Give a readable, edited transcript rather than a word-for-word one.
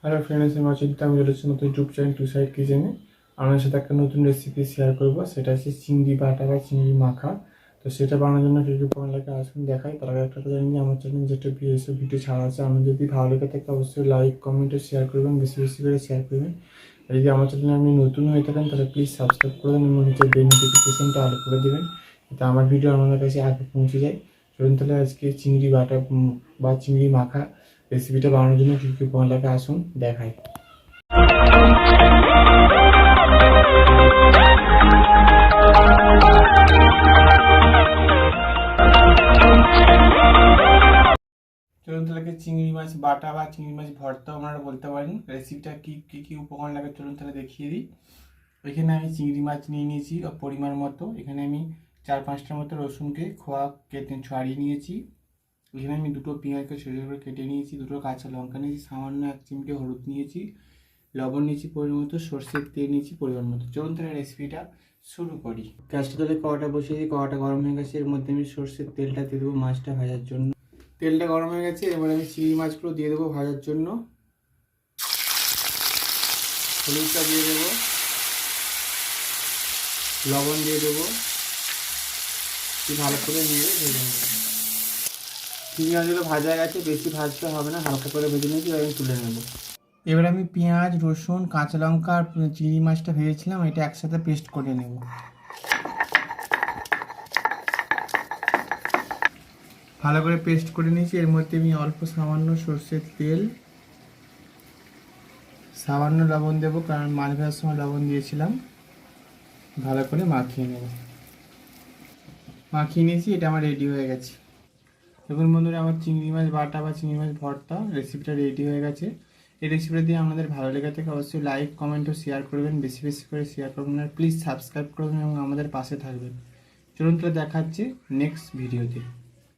Hello friends, আমি অচিন্ত। আমি চলেছি নতুন ইউটিউব চ্যানেল টু সাইড কিচেনে। আপনার সাথে একটা নতুন রেসিপি শেয়ার করব, সেটা হচ্ছে চিংড়ি বাটা বা চিংড়ি মাখা। তো সেটা বানানোর জন্য কী কী উপকরণ লাগে আসুন দেখাই। তার আগে একটা কথা জানি, আমার চ্যানেল যেটা ভিডিও ছাড়া আছে, আমি যদি ভালো লেগে থাকে অবশ্যই লাইক কমেন্ট ও শেয়ার করবেন, বেশি বেশি করে শেয়ার করবেন। আর যদি আমার চ্যানেলে আপনি নতুন হয়ে থাকেন তাহলে প্লিজ সাবস্ক্রাইব করে দেন এবং নিচে বেল নোটিফিকেশনটা অল করে দেবেন, যাতে আমার ভিডিও আপনাদের কাছে আগে পৌঁছে যায়। চলুন তাহলে আজকে চিংড়ি বাটা বা চিংড়ি মাখা রেসিপিটা বানানোর জন্য কী কী উপকরণ লাগে আসুন দেখাই। চলুন তাহলে চিংড়ি মাছ বাটা বা চিংড়ি মাছ ভর্তা আপনারা বলতে পারেন। রেসিপিটা কী উপকরণ লাগে চলুন তাহলে দেখিয়ে দিই। এখানে আমি চিংড়ি মাছ নিয়ে নিয়েছি পরিমাণ মতো। এখানে আমি 4-5টার মতো রসুনকে খোয়া কেটে ছাড়িয়ে নিয়েছি। এখানে আমি দুটো পেঁয়াজকে ছোটো করে কেটে নিয়েছি, দুটো কাঁচা লঙ্কা নিয়েছি, সামান্য 1 চিমটে হলুদ নিয়েছি, লবণ নিয়েছি পরিমাণ মতো, সর্ষের তেল নিয়েছি পরিমাণ মতো। চলুন তাহলে রেসিপিটা শুরু করি। গ্যাসটা তাহলে কড়াটা বসিয়ে দিই। কড়াটা গরম হয়ে গেছে, এর মধ্যে আমি সর্ষের তেলটা দিয়ে দেবো মাছটা ভাজার জন্য। তেলটা গরম হয়ে গেছে, এবার আমি চিংড়ি মাছগুলো দিয়ে দেবো ভাজার জন্য। হলুদটা দিয়ে দেবো, লবণ দিয়ে দেবো, ভালো করে নিয়ে ভেজে নেবো। চিংড়ি মাছগুলো ভাজা গেছে, বেশি ভাজতে হবে না, হালকা করে ভেজে নিয়েছি, এবার আমি তুলে নেবো। এবার আমি পেঁয়াজ, রসুন, কাঁচা লঙ্কা আর চিংড়ি মাছটা ভেজেছিলাম, এটা একসাথে পেস্ট করে নেব। ভালো করে পেস্ট করে নিয়েছি। এর মধ্যে আমি অল্প সামান্য সর্ষের তেল, সামান্য লবণ দেবো, কারণ মাছ ভাজার সময় লবণ দিয়েছিলাম। ভালো করে মাখিয়ে নেব। মাখিয়ে নিয়েছি, এটা আমার রেডি হয়ে গেছে। দেখুন বন্ধুরা, আমার চিংড়ি মাছ বাটা বা চিংড়ি মাছ ভর্তা রেসিপিটা রেডি হয়ে গেছে। এই রেসিপিটা দিয়ে আপনাদের ভালো লেগে থাকে অবশ্যই লাইক কমেন্ট ও শেয়ার করবেন, বেশি বেশি করে শেয়ার করবেন, আর প্লিজ সাবস্ক্রাইব করবেন এবং আমাদের পাশে থাকবেন। চলুন তো দেখাচ্ছি নেক্সট ভিডিওতে।